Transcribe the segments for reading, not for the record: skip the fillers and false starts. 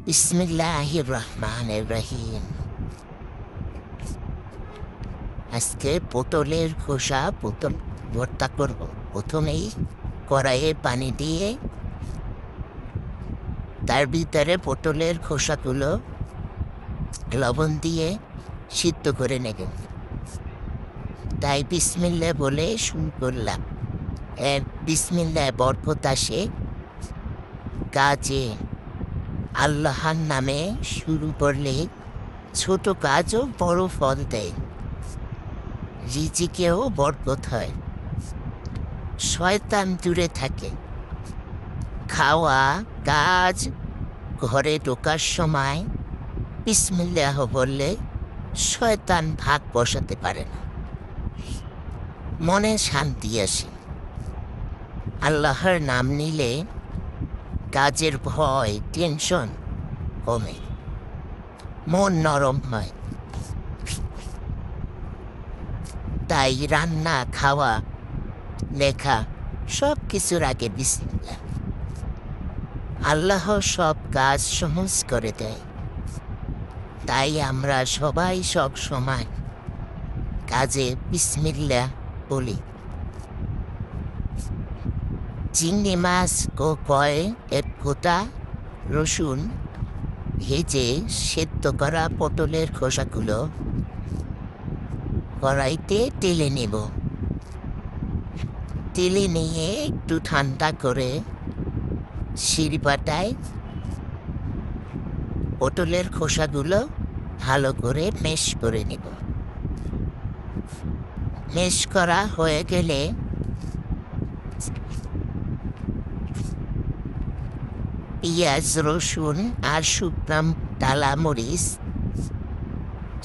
বিসমিল্লাহির রহমানির রহিম। আজকে পটলের খোসা পটল ভর্তা করব। প্রথমেই কড়াইয়ে পানি দিয়ে তার ভিতরে পটলের খোসাগুলো লবণ দিয়ে সিদ্ধ করে নেব। তাই বিসমিল্লাহ বলে শুরু করলাম। বিসমিল্লাহ বরকত আসে কাজে। আল্লাহর নামে শুরু করলে ছোট কাজও বড় ফল দেয়, রিজিকেও বরকত হয়, শয়তান দূরে থাকে। খাওয়া কাজ ঘরে ঢোকার সময় বিসমিল্লাহ বললে শয়তান ভাগ বসাতে পারে না, মনে শান্তি আসে। আল্লাহর নাম নিলে কাজের ভয় টেনশন কমে, মন নরম হয়। তাই রান্না খাওয়া লেখা সব কিছুর আগে বিসমিল্লাহ। আল্লাহ সব কাজ সহজ করে দেয়। তাই আমরা সবাই সব সময় কাজে বিসমিল্লাহ বলি। চিংড়ি মাছ কয় এক ফোঁটা রসুন ভেজে সেদ্ধ করা পটলের খোসাগুলো কড়াইতে তেলে নেব। তেলে নিয়ে একটু ঠান্ডা করে শিলপাটায় পটলের খোসাগুলো ভালো করে মেশ করে নেব। মেশ করা হয়ে গেলে পেঁয়াজ রসুন আর শুকনো ডালা মরিচ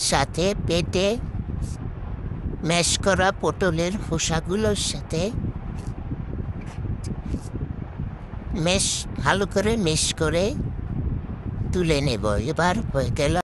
সাথে পেটে ম্যাশ করা পটলের খোসাগুলোর সাথে ভালো করে মেশ করে তুলে নেব। এবার হয়ে গেল